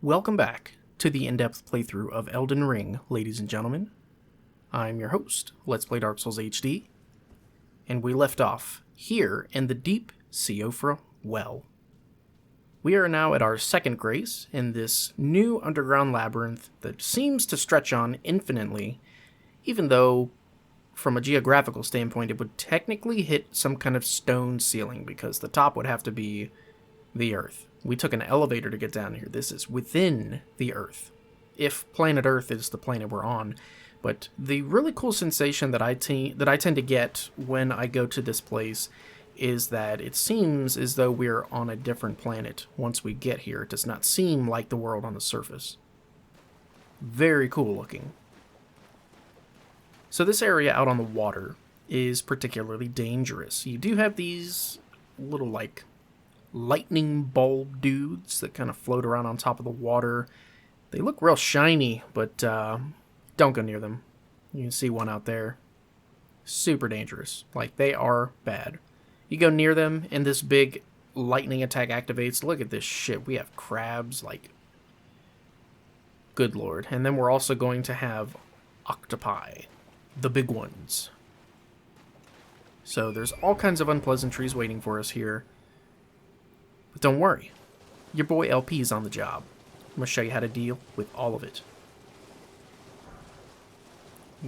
Welcome back to the in-depth playthrough of Elden Ring, ladies and gentlemen. I'm your host, Let's Play Dark Souls HD, and we left off here in the deep Siofra well. We are now at our second grace in this new underground labyrinth that seems to stretch on infinitely, even though, from a geographical standpoint, it would technically hit some kind of stone ceiling because the top would have to be the Earth. We took an elevator to get down here. This is within the Earth, if planet Earth is the planet we're on. But the really cool sensation that I tend to get when I go to this place is that it seems as though we're on a different planet once we get here. It does not seem like the world on the surface. Very cool looking. So this area out on the water is particularly dangerous. You do have these little, lightning bulb dudes that kind of float around on top of the water. They look real shiny, but don't go near them. You can see one out there. Super dangerous. They are bad. You go near them and this big lightning attack activates. Look at this shit. We have crabs, good lord. And then we're also going to have octopi, the big ones. So there's all kinds of unpleasantries waiting for us here. But don't worry, your boy LP's on the job. I'm going to show you how to deal with all of it.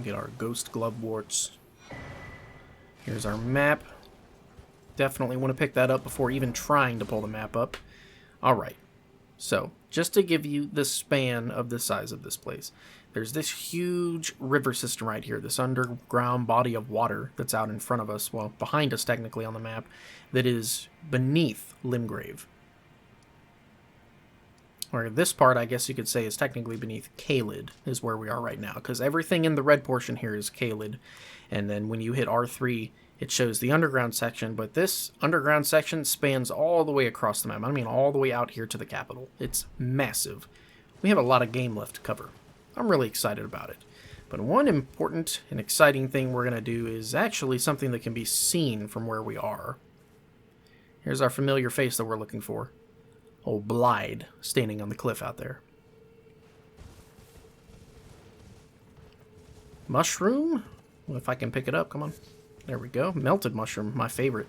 Get our ghost glove warts. Here's our map. Definitely want to pick that up before even trying to pull the map up. Alright, so just to give you the span of the size of this place, there's this huge river system right here, this underground body of water that's out in front of us, well, behind us technically on the map, that is beneath Limgrave. Or this part, I guess you could say, is technically beneath Caelid, is where we are right now, because everything in the red portion here is Caelid, and then when you hit R3, it shows the underground section, but this underground section spans all the way across the map. I mean, all the way out here to the capital. It's massive. We have a lot of game left to cover. I'm really excited about it. But one important and exciting thing we're going to do is actually something that can be seen from where we are. Here's our familiar face that we're looking for. Old Blaidd standing on the cliff out there. Mushroom? Well, if I can pick it up, come on. There we go. Melted mushroom, my favorite.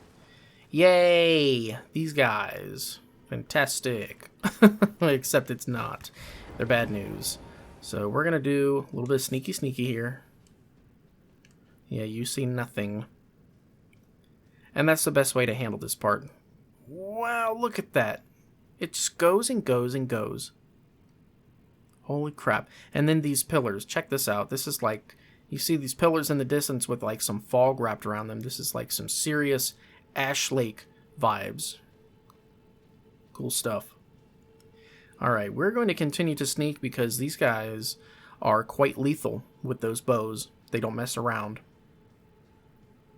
Yay! These guys. Fantastic. Except it's not. They're bad news. So we're going to do a little bit of sneaky here. Yeah, you see nothing. And that's the best way to handle this part. Wow, look at that. It just goes and goes and goes. Holy crap. And then these pillars. Check this out. This is you see these pillars in the distance with some fog wrapped around them. This is some serious Ash Lake vibes. Cool stuff. Alright, we're going to continue to sneak because these guys are quite lethal with those bows. They don't mess around.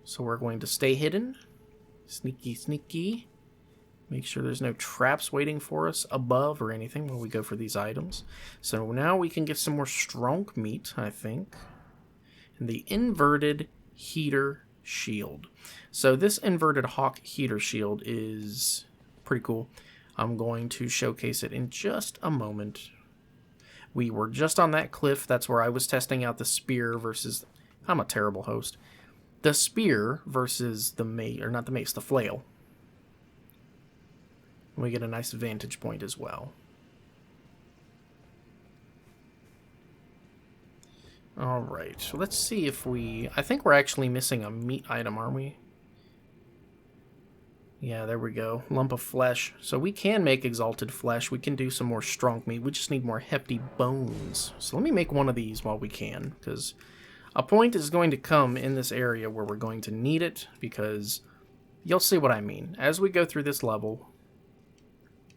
So we're going to stay hidden. Sneaky. Make sure there's no traps waiting for us above or anything when we go for these items. So now we can get some more strong meat, I think. And the inverted heater shield. So this inverted hawk heater shield is pretty cool. I'm going to showcase it in just a moment. We were just on that cliff. That's where I was testing out the spear versus... I'm a terrible host. The spear versus the mace, or not the mace, the flail. We get a nice vantage point as well. Alright, so let's see if we... I think we're actually missing a meat item, aren't we? Yeah, there we go. Lump of flesh. So we can make exalted flesh. We can do some more strong meat. We just need more hefty bones. So let me make one of these while we can, because a point is going to come in this area where we're going to need it, because you'll see what I mean. As we go through this level,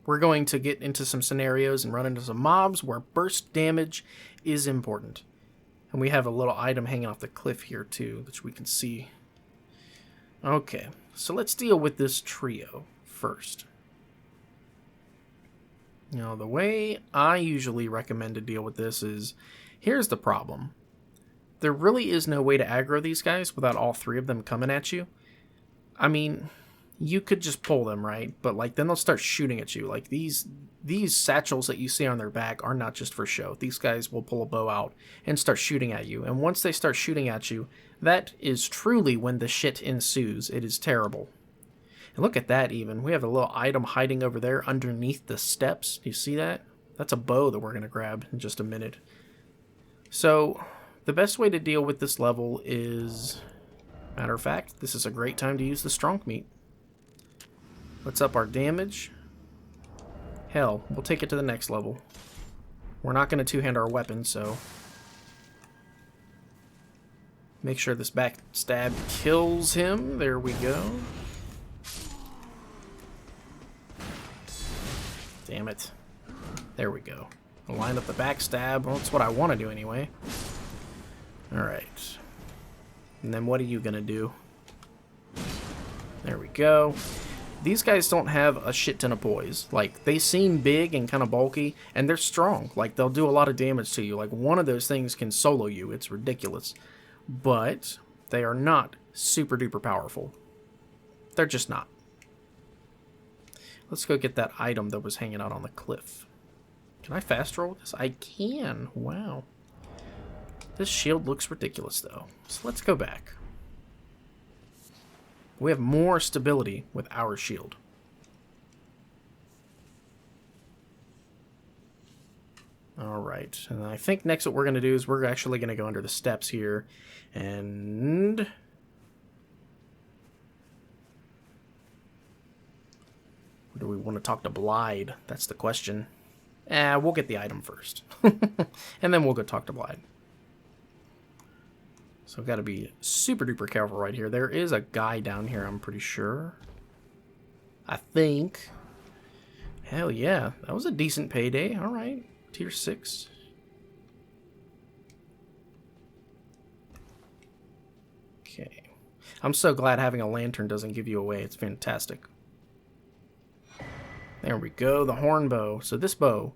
we're going to get into some scenarios and run into some mobs where burst damage is important. And we have a little item hanging off the cliff here too, which we can see. Okay, so let's deal with this trio first. Now, the way I usually recommend to deal with this is, here's the problem. There really is no way to aggro these guys without all three of them coming at you. I mean, you could just pull them, right? But like then they'll start shooting at you. Like these satchels that you see on their back are not just for show. These guys will pull a bow out and start shooting at you. And once they start shooting at you, that is truly when the shit ensues. It is terrible. And look at that even. We have a little item hiding over there underneath the steps. Do you see that? That's a bow that we're going to grab in just a minute. So the best way to deal with this level is, matter of fact, this is a great time to use the strong meat. Let's up our damage. Hell, we'll take it to the next level. We're not going to two-hand our weapon, so make sure this back stab kills him. There we go. Damn it. There we go. I'll line up the back stab. Well, that's what I want to do anyway. Alright. And then what are you going to do? There we go. These guys don't have a shit ton of poise. Like, they seem big and kind of bulky, and they're strong. Like, they'll do a lot of damage to you. Like, one of those things can solo you. It's ridiculous. But they are not super duper powerful. They're just not. Let's go get that item that was hanging out on the cliff. Can I fast roll this? I can. Wow. This shield looks ridiculous, though. So let's go back. We have more stability with our shield. Alright, and I think next what we're going to do is we're actually going to go under the steps here, and do we want to talk to Blaidd? That's the question. We'll get the item first, and then we'll go talk to Blaidd. So I've got to be super duper careful right here. There is a guy down here, I'm pretty sure. I think. Hell yeah. That was a decent payday. Alright. Tier 6. Okay. I'm so glad having a lantern doesn't give you away. It's fantastic. There we go. The horn bow. So this bow,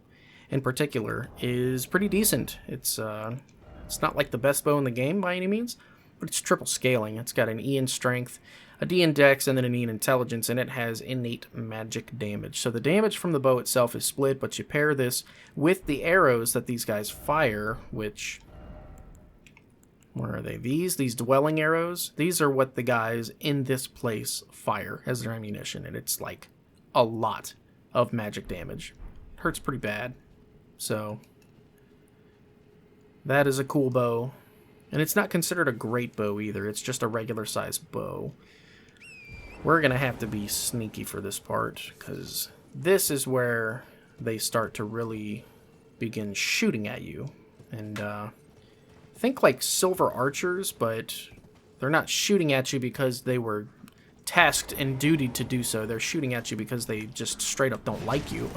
in particular, is pretty decent. It's not like the best bow in the game by any means, but it's triple scaling. It's got an E in strength, a D in dex, and then an E in intelligence, and it has innate magic damage. So the damage from the bow itself is split, but you pair this with the arrows that these guys fire, which, where are they? These dwelling arrows, these are what the guys in this place fire as their ammunition, and it's like a lot of magic damage. It hurts pretty bad. So that is a cool bow. And it's not considered a great bow either. It's just a regular size bow. We're going to have to be sneaky for this part, because this is where they start to really begin shooting at you. And think like silver archers, but they're not shooting at you because they were tasked and dutied to do so. They're shooting at you because they just straight up don't like you.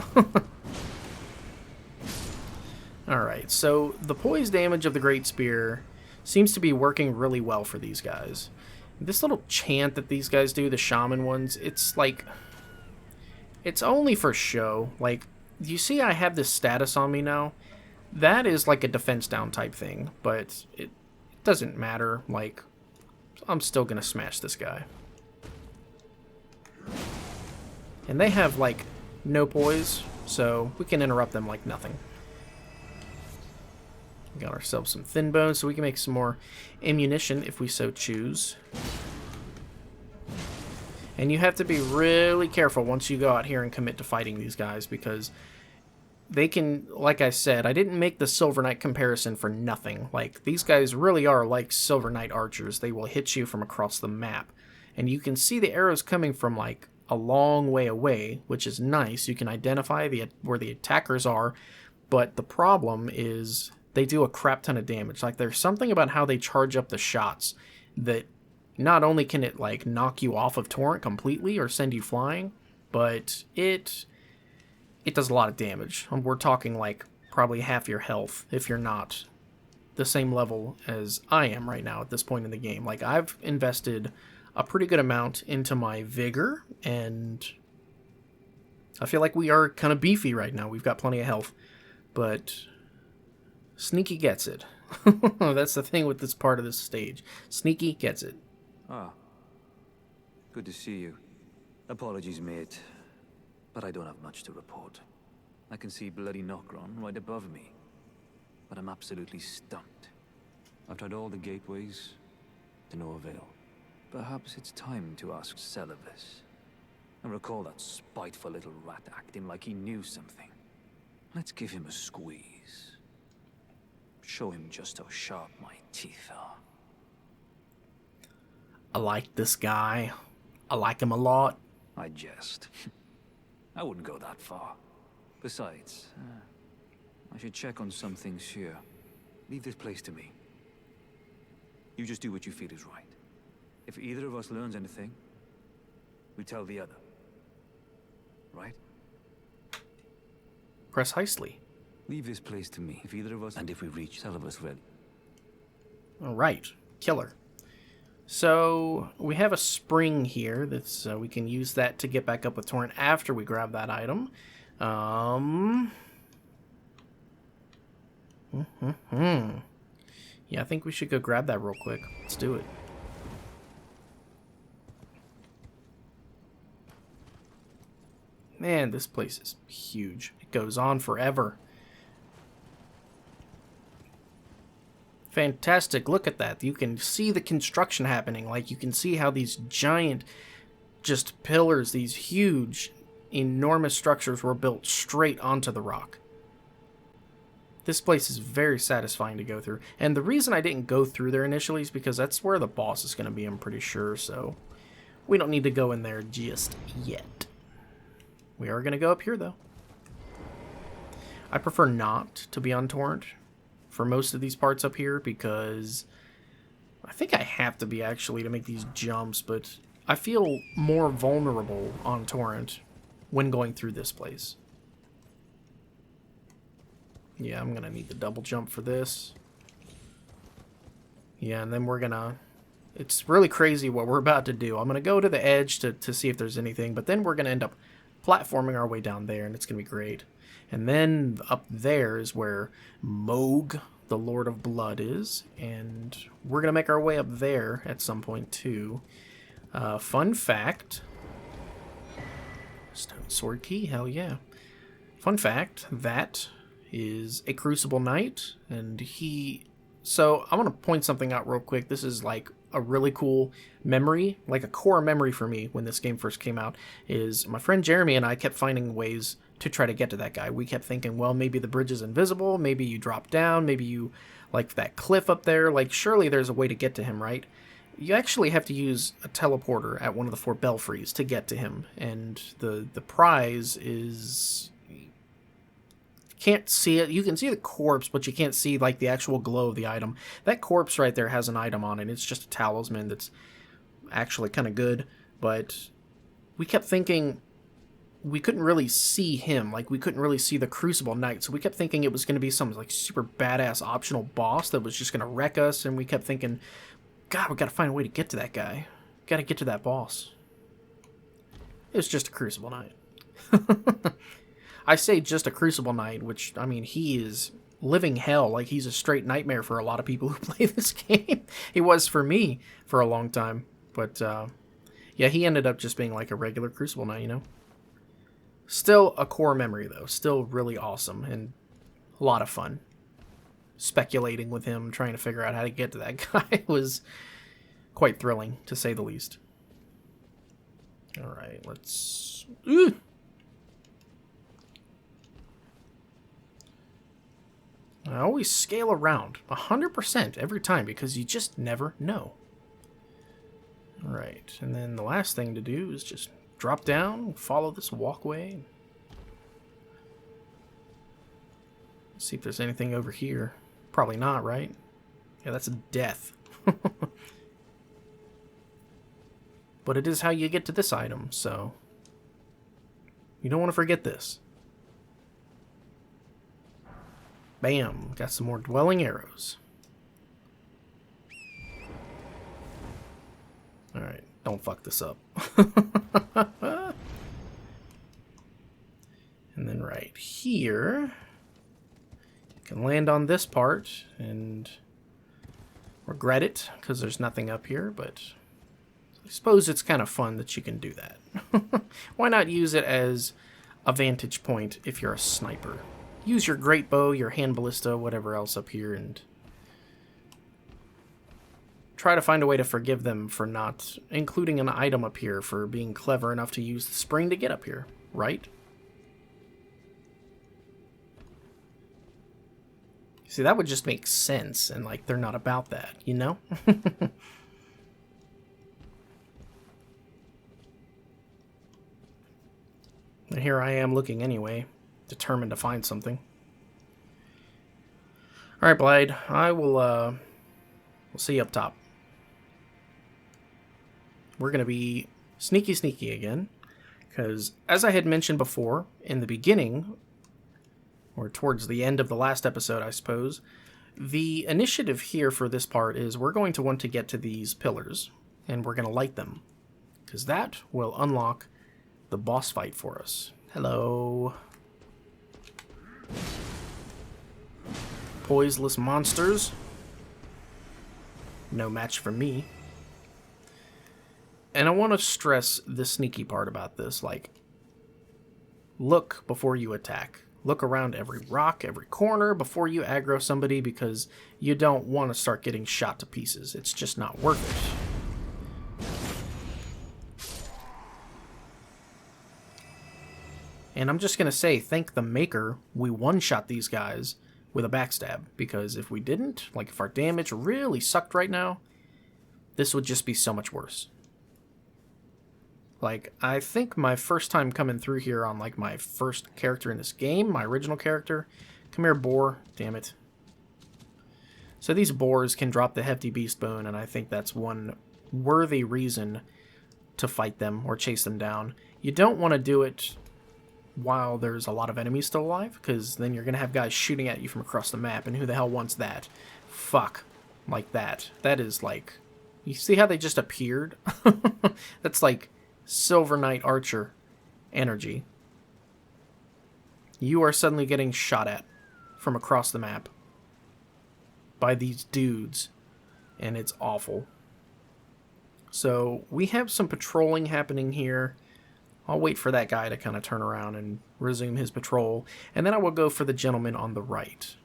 Alright, so the poise damage of the Great Spear seems to be working really well for these guys. This little chant that these guys do, the shaman ones, it's like, it's only for show. Like, you see I have this status on me now? That is like a defense down type thing, but it doesn't matter. Like, I'm still gonna smash this guy. And they have, like, no poise, so we can interrupt them like nothing. Got ourselves some thin bones so we can make some more ammunition if we so choose. And you have to be really careful once you go out here and commit to fighting these guys, because they can, like I said, I didn't make the Silver Knight comparison for nothing. Like, these guys really are like Silver Knight archers. They will hit you from across the map. And you can see the arrows coming from, like, a long way away, which is nice. You can identify where the attackers are, but the problem is they do a crap ton of damage. Like, there's something about how they charge up the shots that not only can it, like, knock you off of Torrent completely or send you flying, but it does a lot of damage. We're talking, like, probably half your health if you're not the same level as I am right now at this point in the game. Like, I've invested a pretty good amount into my vigor, and I feel like we are kind of beefy right now. We've got plenty of health, but Sneaky gets it. That's the thing with this part of this stage. Sneaky gets it. Ah, good to see you. Apologies, mate, but I don't have much to report. I can see bloody Nokron right above me, but I'm absolutely stumped. I've tried all the gateways, to no avail. Perhaps it's time to ask Celevis. I recall that spiteful little rat acting like he knew something. Let's give him a squeeze. Show him just how sharp my teeth are. I like this guy. I like him a lot. I jest. I wouldn't go that far. Besides, I should check on some things here. Leave this place to me. You just do what you feel is right. If either of us learns anything, we tell the other. Right? Precisely. Leave this place to me. If either of us, and if we reach Celevis ready. All right. Killer. So we have a spring here that's we can use that to get back up with Torrent after we grab that item. Yeah, I think we should go grab that real quick. Let's do it. Man, this place is huge. It goes on forever. Fantastic. Look at that. You can see the construction happening. Like, you can see how these giant just pillars, these huge, enormous structures were built straight onto the rock. This place is very satisfying to go through. And the reason I didn't go through there initially is because that's where the boss is going to be, I'm pretty sure. So we don't need to go in there just yet. We are going to go up here, though. I prefer not to be on Torrent for most of these parts up here because I think I have to be actually to make these jumps, but I feel more vulnerable on Torrent when going through this place. Yeah, I'm gonna need the double jump for this. Yeah, and then we're gonna... It's really crazy what we're about to do. I'm gonna go to the edge to see if there's anything, but then we're gonna end up platforming our way down there, and it's gonna be great. And then up there is where Moog, the Lord of Blood, is. And we're going to make our way up there at some point, too. Fun fact. Stone Sword Key, hell yeah. Fun fact, that is a Crucible Knight. And he... So, I want to point something out real quick. This is like a really cool memory, like a core memory for me when this game first came out, is my friend Jeremy and I kept finding ways to try to get to that guy. We kept thinking, well, maybe the bridge is invisible, maybe you drop down, maybe you, like that cliff up there, like surely there's a way to get to him, right? You actually have to use a teleporter at one of the 4 belfries to get to him, and the prize is... Can't see it. You can see the corpse, but you can't see like the actual glow of the item. That corpse right there has an item on it. It's just a talisman that's actually kind of good, but we kept thinking we couldn't really see him. Like, we couldn't really see the Crucible Knight, so we kept thinking it was going to be some like super badass optional boss that was just going to wreck us, and we kept thinking, God, we got to find a way to get to that guy. Got to get to that boss. It was just a Crucible Knight. I say just a Crucible Knight, which, I mean, he is living hell. Like, he's a straight nightmare for a lot of people who play this game. He was for me for a long time. But, yeah, he ended up just being like a regular Crucible Knight, you know? Still a core memory, though. Still really awesome and a lot of fun. Speculating with him, trying to figure out how to get to that guy was quite thrilling, to say the least. Alright, let's... Ooh! I always scale around 100% every time because you just never know. Alright, and then the last thing to do is just drop down, follow this walkway. See if there's anything over here. Probably not, right? Yeah, that's a death. But it is how you get to this item, so you don't want to forget this. Bam, got some more dwelling arrows. Alright, don't fuck this up. And then right here, you can land on this part and regret it, because there's nothing up here, but I suppose it's kind of fun that you can do that. Why not use it as a vantage point if you're a sniper? Use your great bow, your hand ballista, whatever else up here, and try to find a way to forgive them for not including an item up here, for being clever enough to use the spring to get up here, right? See, that would just make sense, and, like, they're not about that, you know? And here I am looking anyway, determined to find something. Alright, Blaidd, I will, we'll see you up top. We're going to be sneaky again, because as I had mentioned before, in the beginning, or towards the end of the last episode, I suppose, the initiative here for this part is we're going to want to get to these pillars, and we're going to light them, because that will unlock the boss fight for us. Hello. Poiseless monsters. No match for me. And I want to stress the sneaky part about this, like, look before you attack. Look around every rock, every corner before you aggro somebody, because you don't want to start getting shot to pieces. It's just not worth it. And I'm just going to say, thank the maker, we one-shot these guys with a backstab, because if we didn't, like if our damage really sucked right now, this would just be so much worse. Like, I think my first time coming through here on, like, my first character in this game, my original character, come here, boar, damn it. So these boars can drop the hefty beast bone, and I think that's one worthy reason to fight them or chase them down. You don't want to do it while there's a lot of enemies still alive, because then you're going to have guys shooting at you from across the map, and who the hell wants that? Fuck. Like that. That is like... You see how they just appeared? That's like Silver Knight Archer energy. You are suddenly getting shot at from across the map by these dudes, and it's awful. So we have some patrolling happening here. I'll wait for that guy to kind of turn around and resume his patrol, and then I will go for the gentleman on the right.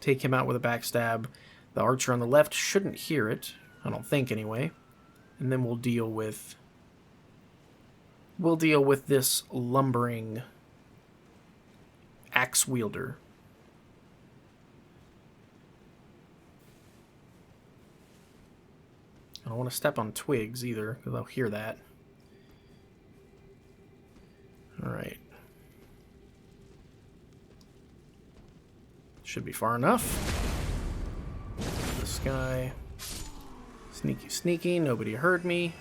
Take him out with a backstab. The archer on the left shouldn't hear it, I don't think anyway. And then we'll deal with this lumbering axe wielder. I don't want to step on twigs either, because I'll hear that. Alright. Should be far enough. This guy. Sneaky, nobody heard me.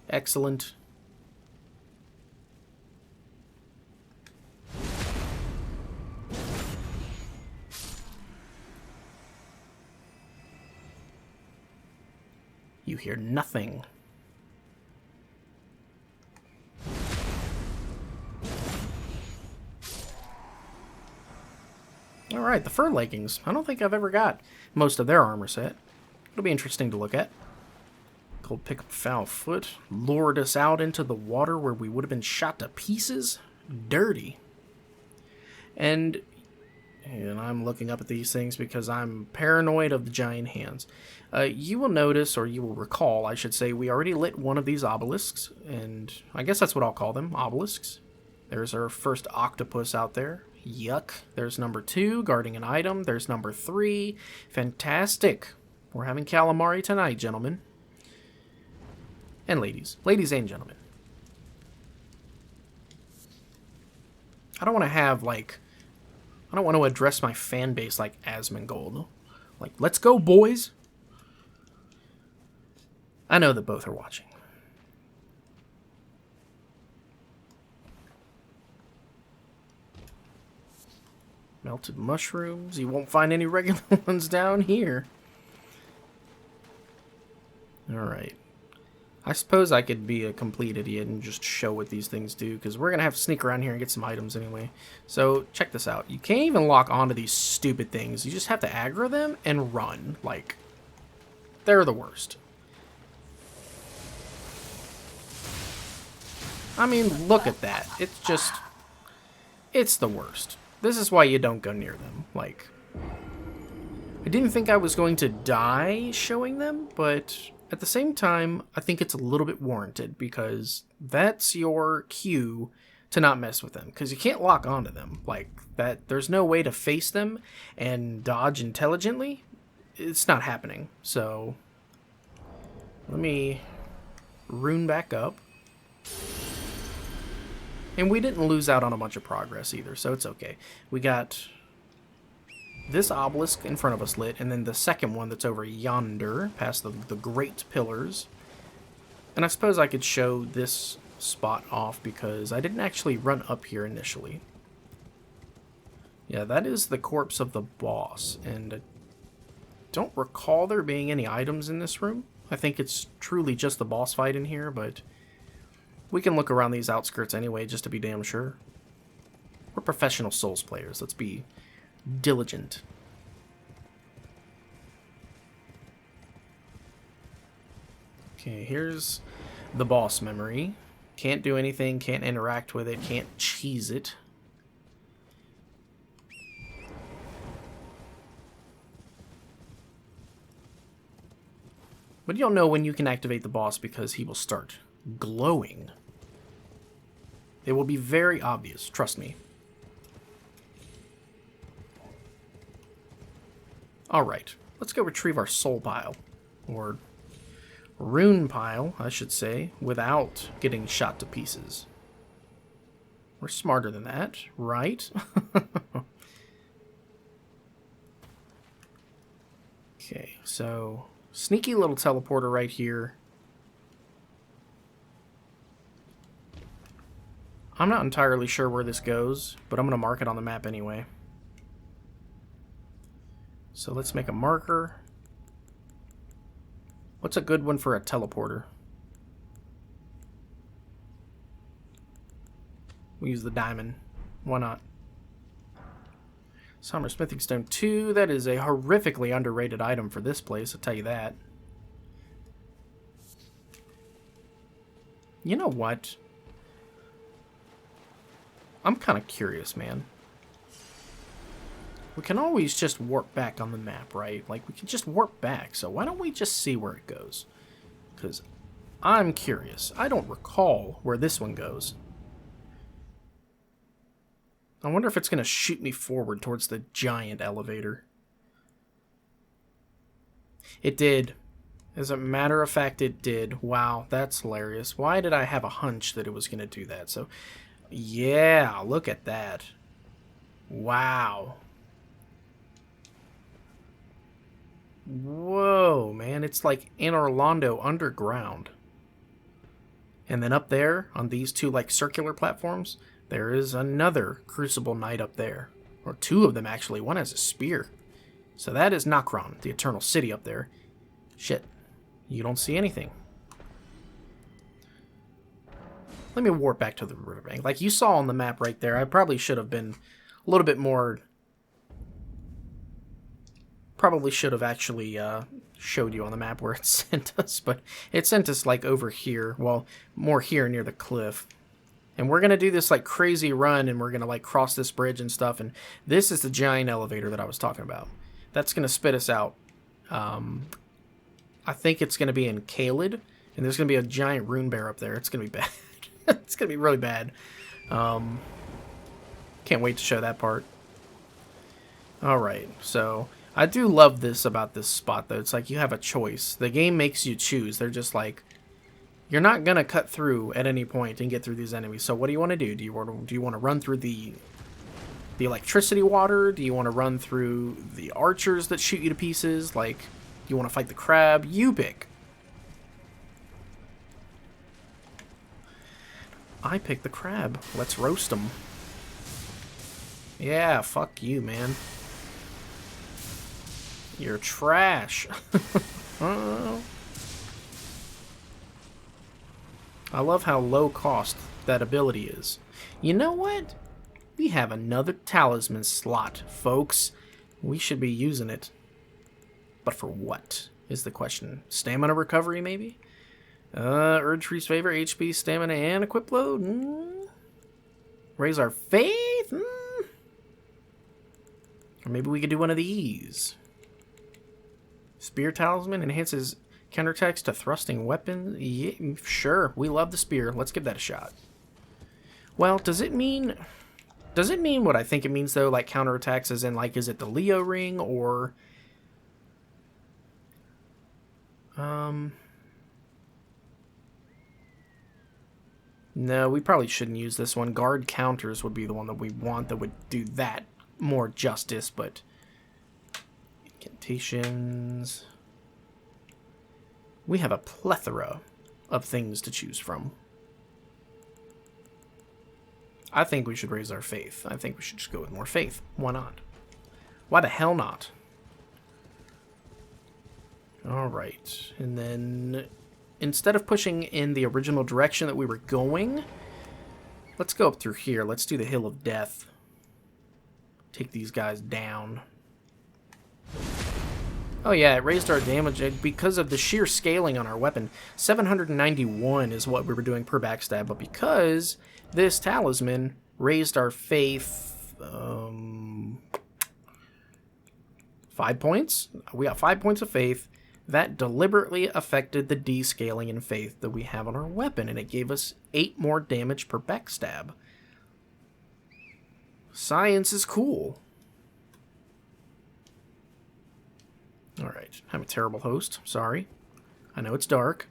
Excellent. You hear nothing. Alright, the fur leggings. I don't think I've ever got most of their armor set. It'll be interesting to look at. Cold pick up foul foot. Lured us out into the water where we would have been shot to pieces. Dirty. And I'm looking up at these things because I'm paranoid of the giant hands. You will notice, or you will recall, I should say, we already lit one of these obelisks, and I guess that's what I'll call them, obelisks. There's our first octopus out there. Yuck. There's number 2, guarding an item. There's number 3. Fantastic. We're having calamari tonight, gentlemen. And ladies. Ladies and gentlemen. I don't want to have, like... I don't want to address my fan base like Asmongold. Like, let's go, boys! I know that both are watching. Melted mushrooms. You won't find any regular ones down here. Alright. I suppose I could be a complete idiot and just show what these things do, because we're going to have to sneak around here and get some items anyway. So, check this out. You can't even lock onto these stupid things. You just have to aggro them and run. Like, they're the worst. I mean, look at that. It's just... It's the worst. This is why you don't go near them. Like, I didn't think I was going to die showing them, but at the same time, I think it's a little bit warranted because that's your cue to not mess with them, because you can't lock onto them like that. There's no way to face them and dodge intelligently. It's not happening. So let me rune back up, and we didn't lose out on a bunch of progress either, so it's okay. We got this obelisk in front of us lit, and then the second one that's over yonder past the great pillars. And I suppose I could show this spot off because I didn't actually run up here initially. Yeah, that is the corpse of the boss, and I don't recall there being any items in this room. I think it's truly just the boss fight in here, but we can look around these outskirts anyway just to be damn sure. We're professional Souls players. Let's be diligent. Okay, here's the boss memory. Can't do anything, can't interact with it, can't cheese it. But you'll know when you can activate the boss because he will start glowing. It will be very obvious, trust me. Alright, let's go retrieve our soul pile. Or rune pile, I should say, without getting shot to pieces. We're smarter than that, right? Okay, so sneaky little teleporter right here. I'm not entirely sure where this goes, but I'm going to mark it on the map anyway. So let's make a marker. What's a good one for a teleporter? We use the diamond. Why not? Summer Smithing Stone 2. That is a horrifically underrated item for this place, I'll tell you that. You know what? I'm kind of curious, man. We can always just warp back on the map, right? Like, we can just warp back, so why don't we just see where it goes? Because I'm curious. I don't recall where this one goes. I wonder if it's going to shoot me forward towards the giant elevator. It did. As a matter of fact, it did. Wow, that's hilarious. Why did I have a hunch that it was going to do that? So, yeah, look at that. Wow. Whoa, man, it's like in Orlando underground. And then up there, on these two, like, circular platforms, there is another Crucible Knight up there. Or two of them, actually. One has a spear. So that is Nokron, the Eternal City up there. Shit, you don't see anything. Let me warp back to the riverbank. Like you saw on the map right there, I probably should have been a little bit more... Probably should have actually showed you on the map where it sent us, but it sent us like over here, well, more here near the cliff. And we're going to do this like crazy run, and we're going to like cross this bridge and stuff, and this is the giant elevator that I was talking about. That's going to spit us out. I think it's going to be in Caelid, and there's going to be a giant rune bear up there. It's going to be bad. It's going to be really bad. Can't wait to show that part. Alright, so... I do love this about this spot, though. It's like you have a choice. The game makes you choose. They're just like, you're not going to cut through at any point and get through these enemies. So what do you want to do? Do you want to run through the electricity water? Do you want to run through the archers that shoot you to pieces? Like, do you want to fight the crab? You pick. I pick the crab. Let's roast them. Yeah, fuck you, man. You're trash. I love how low cost that ability is. You know what? We have another talisman slot, folks. We should be using it. But for what is the question? Stamina recovery, maybe? Urge Freeze Favor, HP, Stamina, and Equip Load. Raise our Faith? Or maybe we could do one of these. Spear Talisman enhances counterattacks to thrusting weapons. Yeah, sure, we love the spear. Let's give that a shot. Well, does it mean what I think it means, though? Like counterattacks as in, like, is it the Leo ring, or... No, we probably shouldn't use this one. Guard counters would be the one that we want that would do that more justice, but... Incantations... We have a plethora of things to choose from. I think we should raise our faith. I think we should just go with more faith. Why not? Why the hell not? Alright, and then... Instead of pushing in the original direction that we were going, let's go up through here. Let's do the Hill of Death. Take these guys down. Oh yeah, it raised our damage because of the sheer scaling on our weapon. 791 is what we were doing per backstab, but because this talisman raised our faith 5 points. We got 5 points of faith. That deliberately affected the descaling in faith that we have on our weapon, and it gave us 8 more damage per backstab. Science is cool. Alright, I'm a terrible host. Sorry. I know it's dark.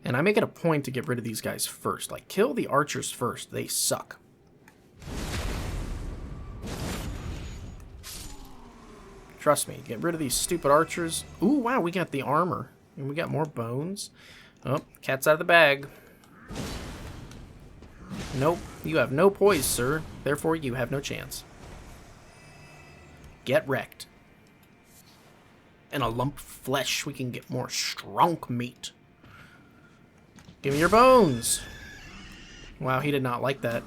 And I make it a point to get rid of these guys first. Like, kill the archers first. They suck. Trust me, get rid of these stupid archers. Ooh, wow, we got the armor. And we got more bones. Oh, cat's out of the bag. Nope, you have no poise, sir. Therefore, you have no chance. Get wrecked. And a lump of flesh, we can get more strong meat. Give me your bones. Wow, he did not like that.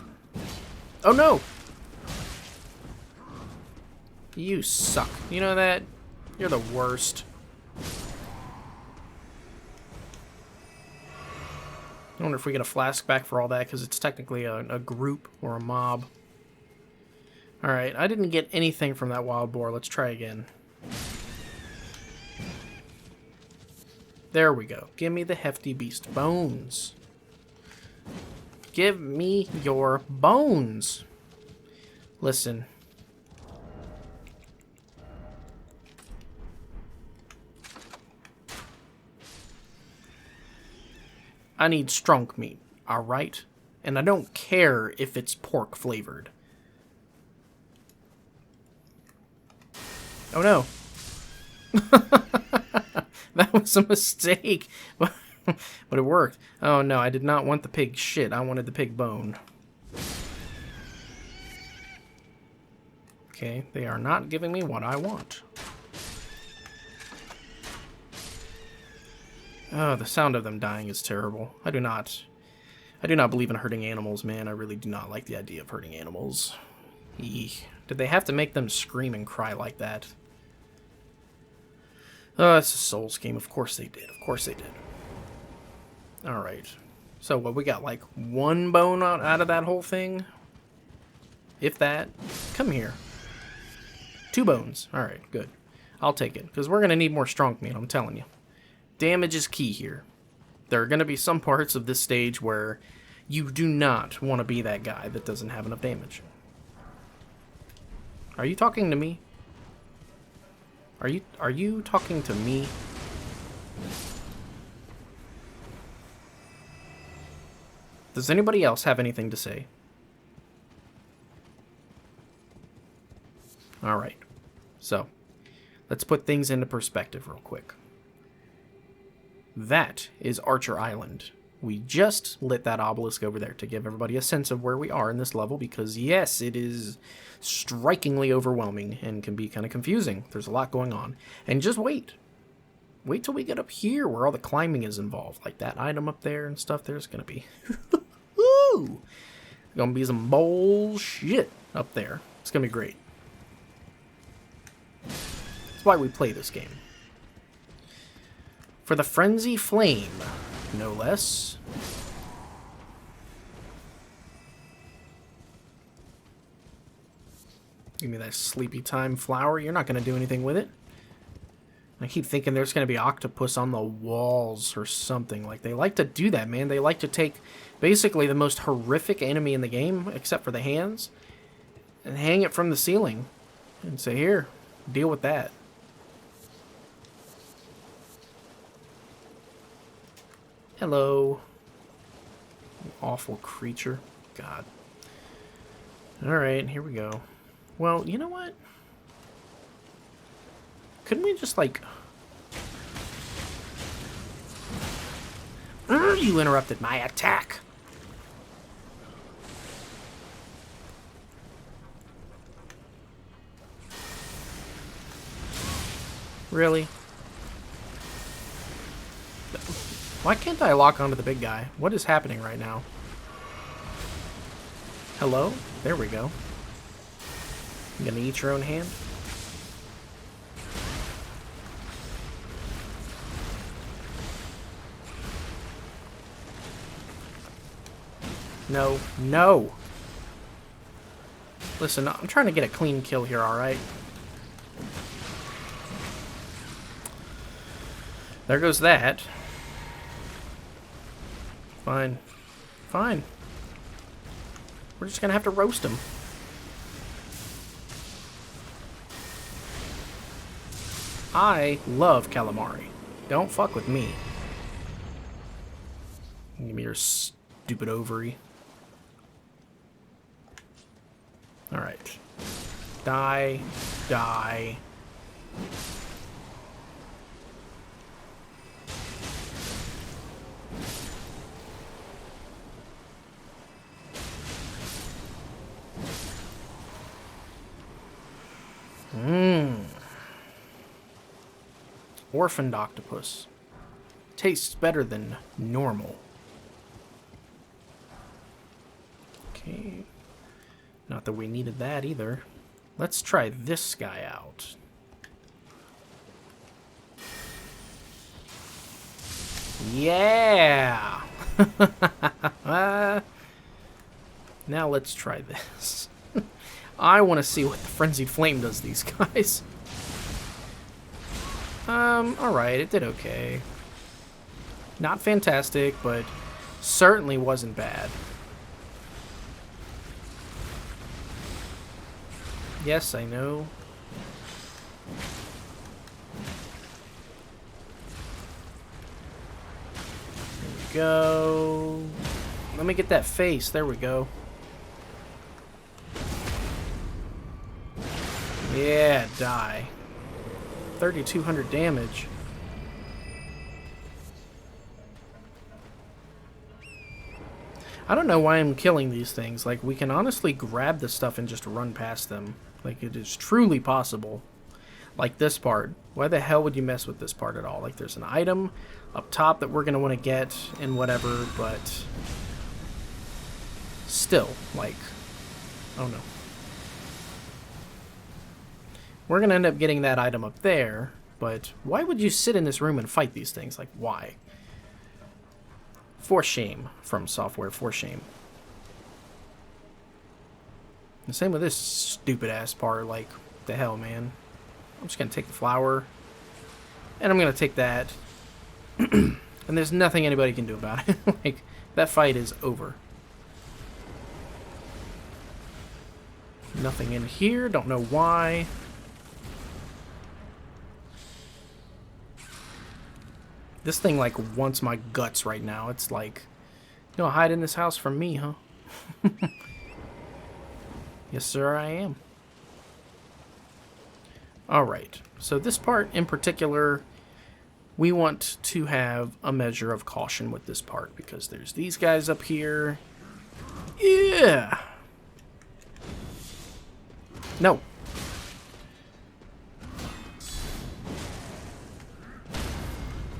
Oh no! You suck. You know that? You're the worst. I wonder if we get a flask back for all that, because it's technically a group or a mob. Alright, I didn't get anything from that wild boar. Let's try again. There we go. Give me the hefty beast bones. Give me your bones. Listen. I need strong meat, alright? And I don't care if it's pork flavored. Oh no. That was a mistake. But it worked. Oh no, I did not want the pig shit. I wanted the pig bone. Okay, they are not giving me what I want. Oh, the sound of them dying is terrible. I do not believe in hurting animals, man. I really do not like the idea of hurting animals. Eek. Did they have to make them scream and cry like that? Oh, it's a Souls game. Of course they did. Of course they did. Alright. So, what, we got, like, 1 bone out of that whole thing? If that. Come here. 2 bones. Alright, good. I'll take it. Because we're going to need more strong meat, I'm telling you. Damage is key here. There are going to be some parts of this stage where you do not want to be that guy that doesn't have enough damage. Are you talking to me? Are you talking to me? Does anybody else have anything to say? Alright. So, let's put things into perspective real quick. That is Archer Island. We just lit that obelisk over there to give everybody a sense of where we are in this level, because yes, it is strikingly overwhelming and can be kind of confusing. There's a lot going on. And just wait. Wait till we get up here where all the climbing is involved. Like that item up there and stuff, there's going to be... Gonna be some bullshit up there. It's going to be great. That's why we play this game. For the Frenzy Flame, no less. Give me that sleepy time flower. You're not going to do anything with it. I keep thinking there's going to be octopus on the walls or something. Like, they like to do that, man. They like to take basically the most horrific enemy in the game, except for the hands, and hang it from the ceiling and say, here, deal with that. Hello. Awful creature. God. Alright, here we go. Well, you know what? Couldn't we just, like... You interrupted my attack! Really? Why can't I lock onto the big guy? What is happening right now? Hello? There we go. You gonna eat your own hand? No. No! Listen, I'm trying to get a clean kill here, alright? There goes that. Fine. Fine. We're just gonna have to roast him. I love calamari. Don't fuck with me. Give me your stupid ovary. Alright. Die. Die. Orphaned octopus. Tastes better than normal. Okay. Not that we needed that either. Let's try this guy out. Yeah! Now let's try this. I want to see what the Frenzied Flame does to these guys. Alright, it did okay. Not fantastic, but certainly wasn't bad. Yes, I know. There we go. Let me get that face. There we go. Yeah, die. 3,200 damage. I don't know why I'm killing these things. Like, we can honestly grab the stuff and just run past them. Like, it is truly possible. Like this part. Why the hell would you mess with this part at all? Like, there's an item up top that we're going to want to get and whatever, but still, like, oh no. We're going to end up getting that item up there, but why would you sit in this room and fight these things? Like, why? For shame. From software, for shame. The same with this stupid-ass part. Like, what the hell, man? I'm just going to take the flower, and I'm going to take that, and there's nothing anybody can do about it. Like, that fight is over. Nothing in here. Don't know why. This thing, like, wants my guts right now. It's like, you gonna hide in this house from me, huh? Yes, sir, I am. Alright, so this part in particular, we want to have a measure of caution with this part, because there's these guys up here. Yeah! No.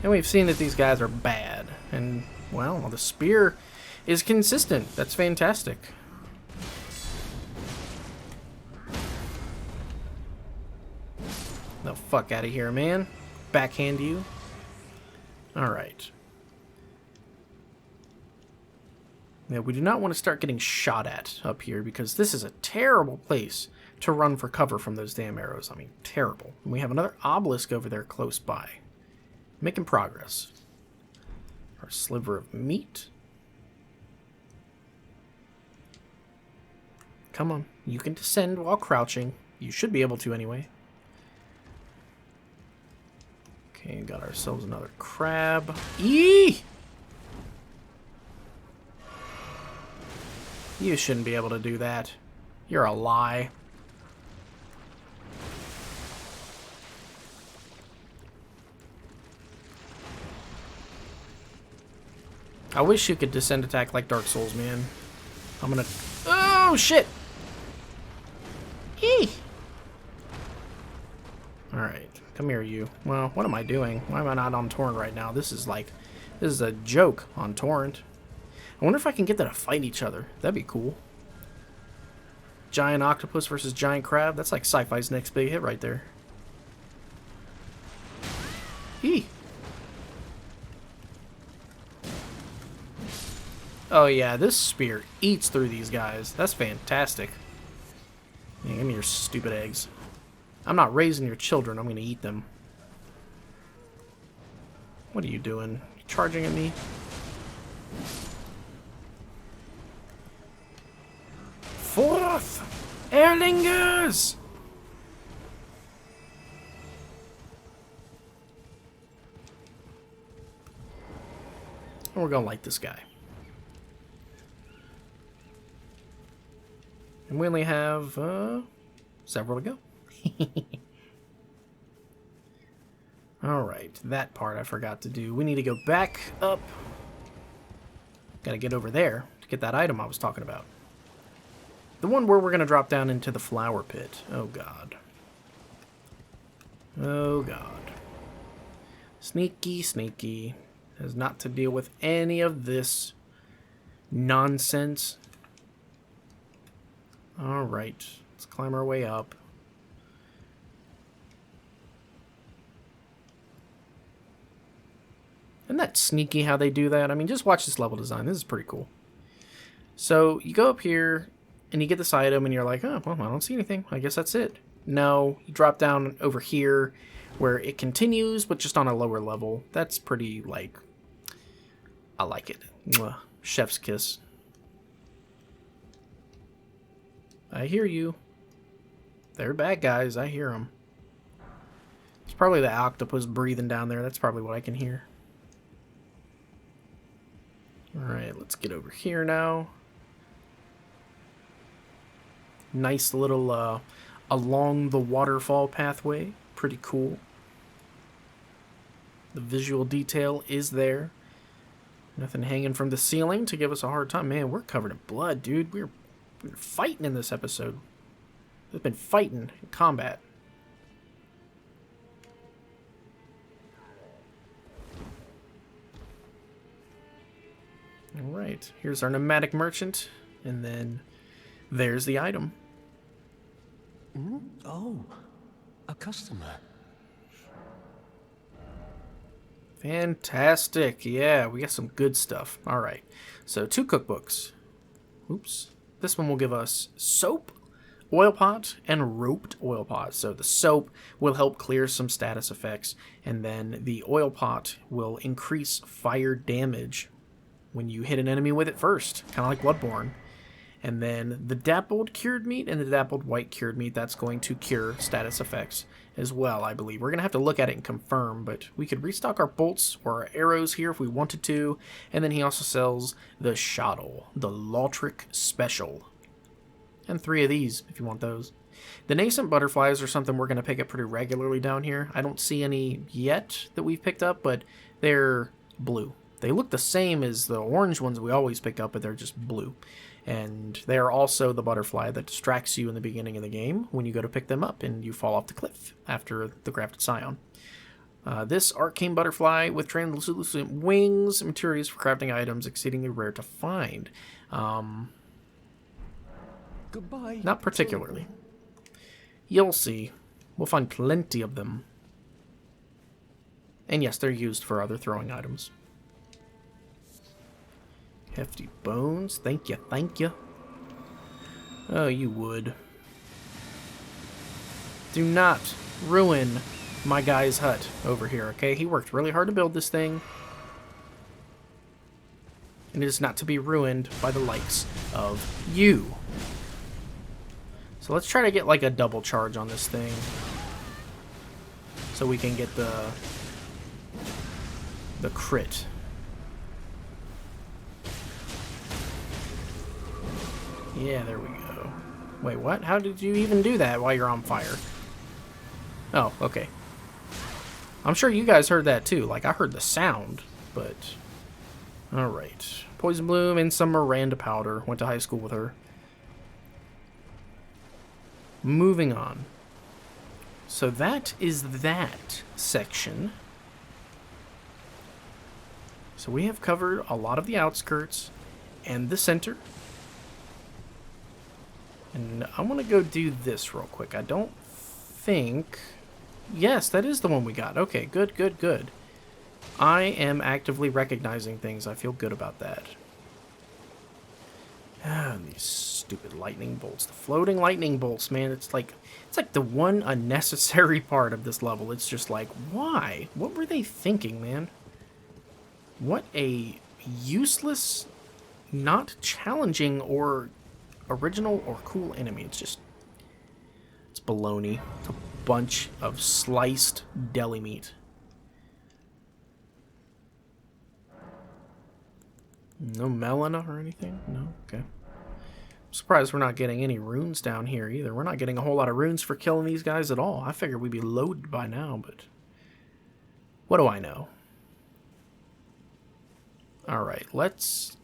And we've seen that these guys are bad. And, well, the spear is consistent. That's fantastic. The fuck out of here, man. Backhand you. Alright. Now, we do not want to start getting shot at up here, because this is a terrible place to run for cover from those damn arrows. I mean, terrible. And we have another obelisk over there close by. Making progress. Our sliver of meat. Come on. You can descend while crouching. You should be able to anyway. Okay, got ourselves another crab. Eee! You shouldn't be able to do that. You're a lie. I wish you could descend attack like Dark Souls, man. I'm gonna... Oh, shit! Eee! Alright, come here, you. Well, what am I doing? Why am I not on Torrent right now? This is like... This is a joke on Torrent. I wonder if I can get them to fight each other. That'd be cool. Giant octopus versus giant crab. That's like sci-fi's next big hit right there. Eee! Oh yeah, this spear eats through these guys. That's fantastic. Yeah, give me your stupid eggs. I'm not raising your children. I'm gonna eat them. What are you doing? You charging at me? Forth! Erlingers! And we're gonna light this guy. And we only have several to go. Alright, that part I forgot to do. We need to go back up. Gotta get over there to get that item I was talking about. The one where we're gonna drop down into the flower pit. Oh god. Oh god. Sneaky, sneaky. Has not to deal with any of this nonsense. Alright, let's climb our way up. Isn't that sneaky how they do that? I mean, just watch this level design. This is pretty cool. So, you go up here, and you get this item, and you're like, oh, well, I don't see anything. I guess that's it. No, you drop down over here, where it continues, but just on a lower level. That's pretty, like, I like it. Mwah. Chef's kiss. I hear you. They're bad guys. I hear them. It's probably the octopus breathing down there. That's probably what I can hear. Alright, let's get over here now. Nice little along the waterfall pathway. Pretty cool. The visual detail is there. Nothing hanging from the ceiling to give us a hard time. Man, we're covered in blood, dude. We're fighting in this episode. We've been fighting in combat. Alright, here's our nomadic merchant, and then there's the item. Oh, a customer. Fantastic. Yeah, we got some good stuff. Alright, so 2 cookbooks. Oops. This one will give us soap, oil pot, and roped oil pot. So the soap will help clear some status effects, and then the oil pot will increase fire damage when you hit an enemy with it first, kind of like Bloodborne. And then the dappled cured meat and the dappled white cured meat, that's going to cure status effects as well, I believe. We're going to have to look at it and confirm, but we could restock our bolts or our arrows here if we wanted to. And then he also sells the shottle, the Lautric Special. And 3 of these, if you want those. The nascent butterflies are something we're going to pick up pretty regularly down here. I don't see any yet that we've picked up, but they're blue. They look the same as the orange ones we always pick up, but they're just blue. And they are also the butterfly that distracts you in the beginning of the game when you go to pick them up and you fall off the cliff after the grafted scion. This arcane butterfly with translucent wings, materials for crafting items exceedingly rare to find. Goodbye. Not particularly. You'll see. We'll find plenty of them. And yes, they're used for other throwing items. Hefty bones. Thank you, thank you. Oh, you would. Do not ruin my guy's hut over here, okay? He worked really hard to build this thing. And it is not to be ruined by the likes of you. So let's try to get like a double charge on this thing. So we can get the crit. Yeah, there we go. Wait, what? How did you even do that while you're on fire? Oh, okay. I'm sure you guys heard that too. Like, I heard the sound, but... Alright. Poison Bloom and some Miranda powder. Went to high school with her. Moving on. So that is that section. So we have covered a lot of the outskirts and the center. And I want to go do this real quick. I don't think... Yes, that is the one we got. Okay, good, good, good. I am actively recognizing things. I feel good about that. Ah, these stupid lightning bolts. The floating lightning bolts, man. It's like the one unnecessary part of this level. It's just like, why? What were they thinking, man? What a useless, not challenging or original or cool enemy. It's just... It's baloney. It's a bunch of sliced deli meat. No melena or anything? No? Okay. I'm surprised we're not getting any runes down here either. We're not getting a whole lot of runes for killing these guys at all. I figured we'd be loaded by now, but... What do I know? Alright, let's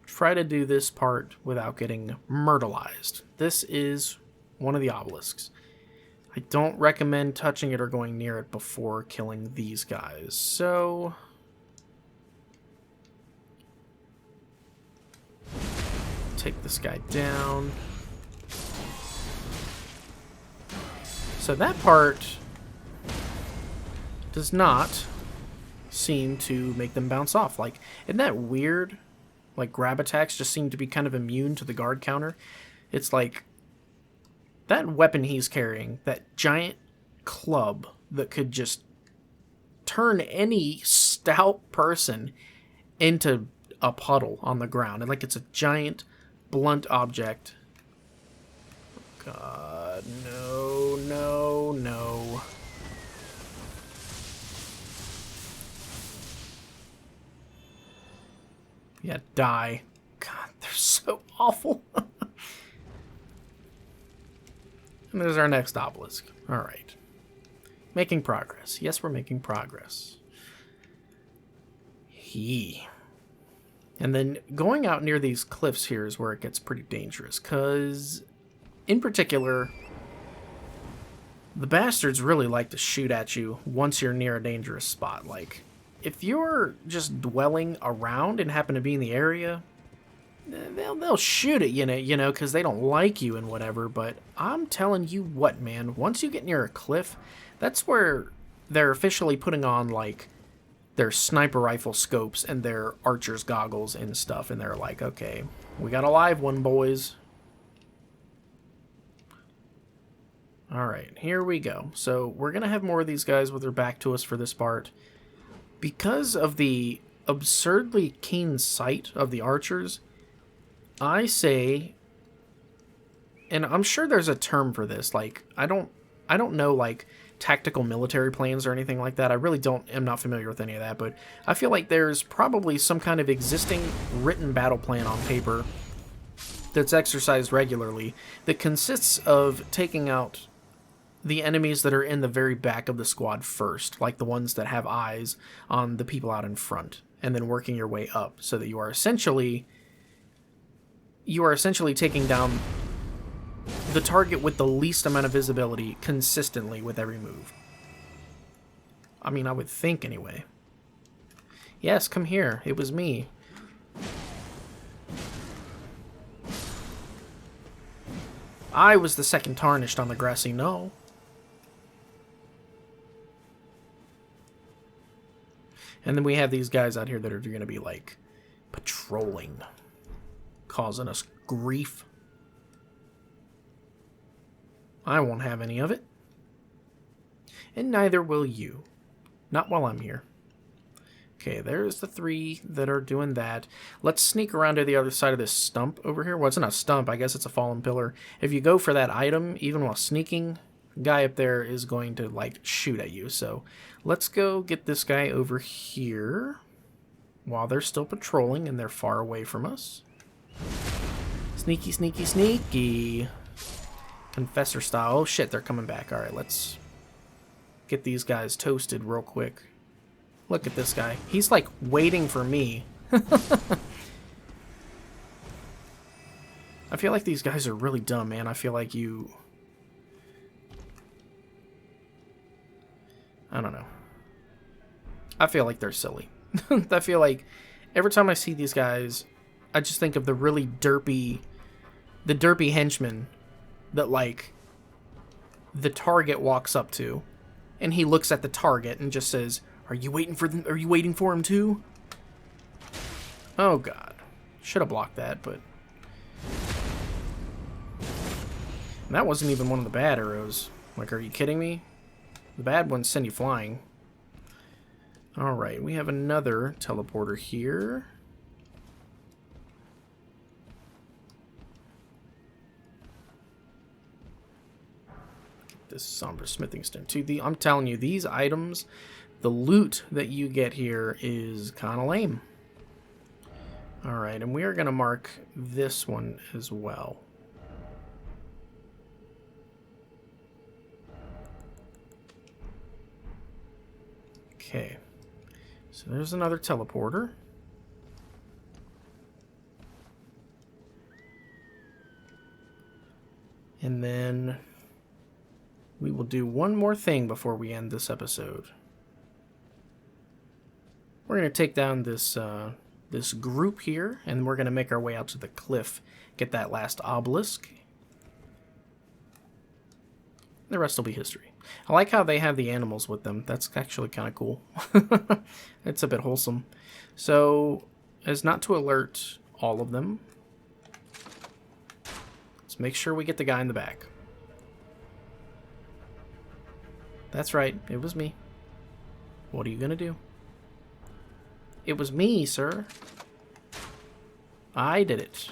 try to do this part without getting myrtleized. This is one of the obelisks. I don't recommend touching it or going near it before killing these guys. So... Take this guy down. So that part does not seem to make them bounce off. Like, isn't that weird? Like, grab attacks just seem to be kind of immune to the guard counter. It's like, that weapon he's carrying, that giant club that could just turn any stout person into a puddle on the ground. And like, it's a giant, blunt object. God, no, no, no. Yeah, die. God, they're so awful. And there's our next obelisk. Alright. Making progress. Yes, we're making progress. And then going out near these cliffs here is where it gets pretty dangerous, because in particular, the bastards really like to shoot at you once you're near a dangerous spot. Like, if you're just dwelling around and happen to be in the area, they'll shoot at you know, because they don't like you and whatever. But I'm telling you what, man, once you get near a cliff, that's where they're officially putting on, like, their sniper rifle scopes and their archer's goggles and stuff, and they're like, okay, we got a live one, boys. Alright, here we go. So we're gonna have more of these guys with their back to us for this part. Because of the absurdly keen sight of the archers, I say, and I'm sure there's a term for this, like, I don't know, like, tactical military plans or anything like that. I really am not familiar with any of that, but I feel like there's probably some kind of existing written battle plan on paper that's exercised regularly that consists of taking out the enemies that are in the very back of the squad first, like the ones that have eyes on the people out in front, and then working your way up so that you are essentially taking down the target with the least amount of visibility consistently with every move. I mean, I would think anyway. Yes, come here. It was me. I was the second tarnished on the grassy knoll. And then we have these guys out here that are going to be, like, patrolling. Causing us grief. I won't have any of it. And neither will you. Not while I'm here. Okay, there's the 3 that are doing that. Let's sneak around to the other side of this stump over here. Well, it's not a stump. I guess it's a fallen pillar. If you go for that item, even while sneaking, the guy up there is going to, like, shoot at you. So let's go get this guy over here while they're still patrolling and they're far away from us. Sneaky, sneaky, sneaky. Confessor style. Oh, shit, they're coming back. All right, let's get these guys toasted real quick. Look at this guy. He's, like, waiting for me. I feel like these guys are really dumb, man. I feel like you... I don't know. I feel like they're silly. I feel like every time I see these guys, I just think of the really derpy... The derpy henchman that, like, the target walks up to. And he looks at the target and just says... Are you waiting for them? Are you waiting for him too? Oh god. Should have blocked that, but... And that wasn't even one of the bad arrows. Like, are you kidding me? The bad ones send you flying. Alright, we have another teleporter here. This somber smithing stone too. I'm telling you, these items... The loot that you get here is kind of lame. Alright, and we are going to mark this one as well. Okay. So there's another teleporter. And then we will do one more thing before we end this episode. We're going to take down this this group here, and we're going to make our way out to the cliff, get that last obelisk. The rest will be history. I like how they have the animals with them. That's actually kind of cool. It's a bit wholesome. So, as not to alert all of them, let's make sure we get the guy in the back. That's right, it was me. What are you going to do? It was me, sir. I did it.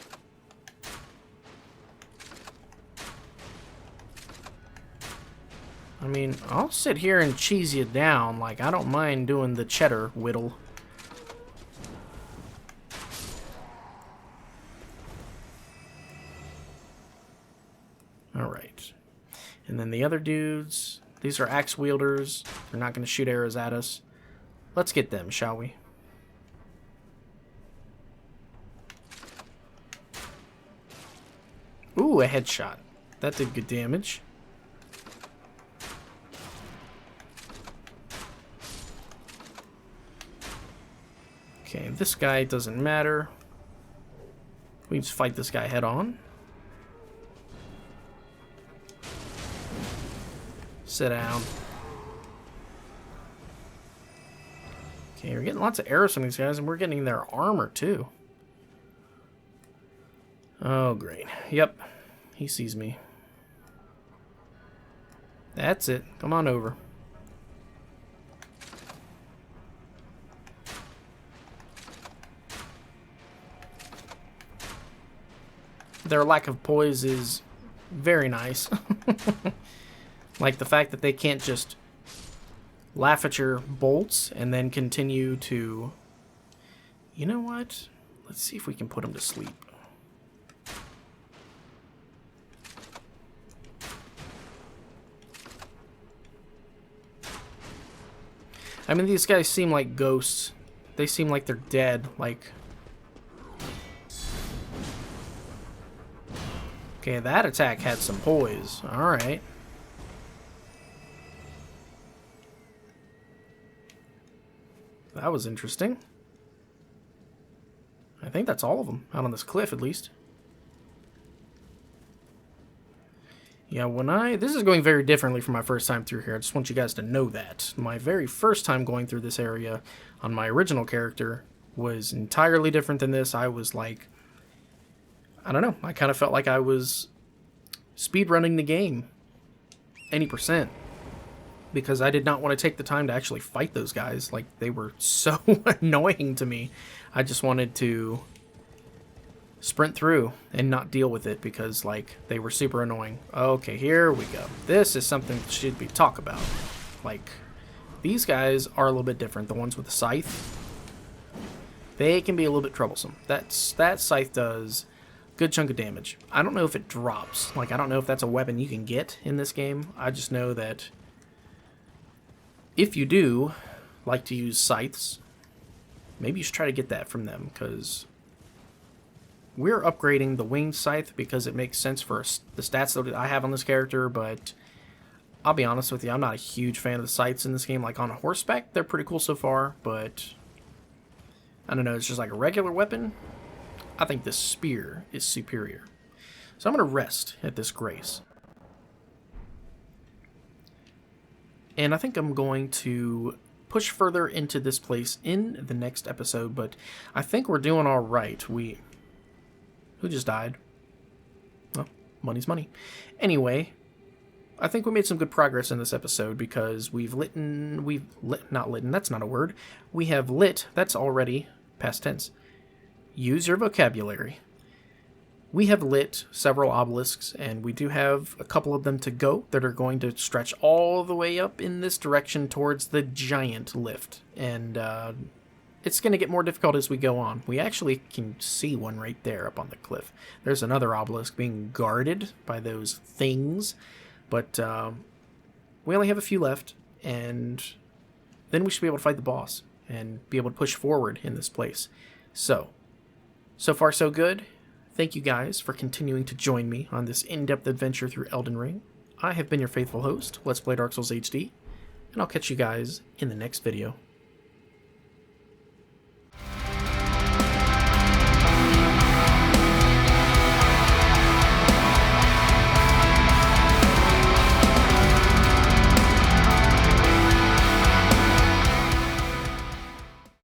I mean, I'll sit here and cheese you down. Like, I don't mind doing the cheddar whittle. Alright. And then the other dudes, these are axe wielders. They're not going to shoot arrows at us. Let's get them, shall we? Ooh, a headshot. That did good damage. Okay, this guy doesn't matter. We just fight this guy head on. Sit down. Okay, we're getting lots of arrows from these guys, and we're getting their armor, too. Oh, great. Yep. He sees me. That's it. Come on over. Their lack of poise is very nice. Like the fact that they can't just laugh at your bolts and then continue to... You know what? Let's see if we can put them to sleep. I mean, these guys seem like ghosts. They seem like they're dead. Like... Okay, that attack had some poise. Alright. That was interesting. I think that's all of them, out on this cliff at least. Yeah, this is going very differently from my first time through here. I just want you guys to know that. My very first time going through this area on my original character was entirely different than this. I was like, I don't know, I kind of felt like I was speedrunning the game any percent, because I did not want to take the time to actually fight those guys. Like, they were so annoying to me. I just wanted to sprint through and not deal with it because, like, they were super annoying. Okay, here we go. This is something that should be talked about. Like, these guys are a little bit different. The ones with the scythe, they can be a little bit troublesome. That scythe does a good chunk of damage. I don't know if it drops. Like, I don't know if that's a weapon you can get in this game. I just know that if you do like to use scythes, maybe you should try to get that from them, because we're upgrading the winged scythe because it makes sense for the stats that I have on this character, but I'll be honest with you, I'm not a huge fan of the scythes in this game. Like, on a horseback, they're pretty cool so far, but I don't know, it's just like a regular weapon. I think the spear is superior. So I'm going to rest at this grace. And I think I'm going to push further into this place in the next episode, but I think we're doing all right. Who just died? Well, money's money. Anyway, I think we made some good progress in this episode because we have lit, that's already past tense. Use your vocabulary. We have lit several obelisks, and we do have a couple of them to go that are going to stretch all the way up in this direction towards the giant lift. And it's going to get more difficult as we go on. We actually can see one right there up on the cliff. There's another obelisk being guarded by those things, but we only have a few left, and then we should be able to fight the boss and be able to push forward in this place. So far so good. Thank you guys for continuing to join me on this in-depth adventure through Elden Ring. I have been your faithful host, Let's Play Dark Souls HD, and I'll catch you guys in the next video.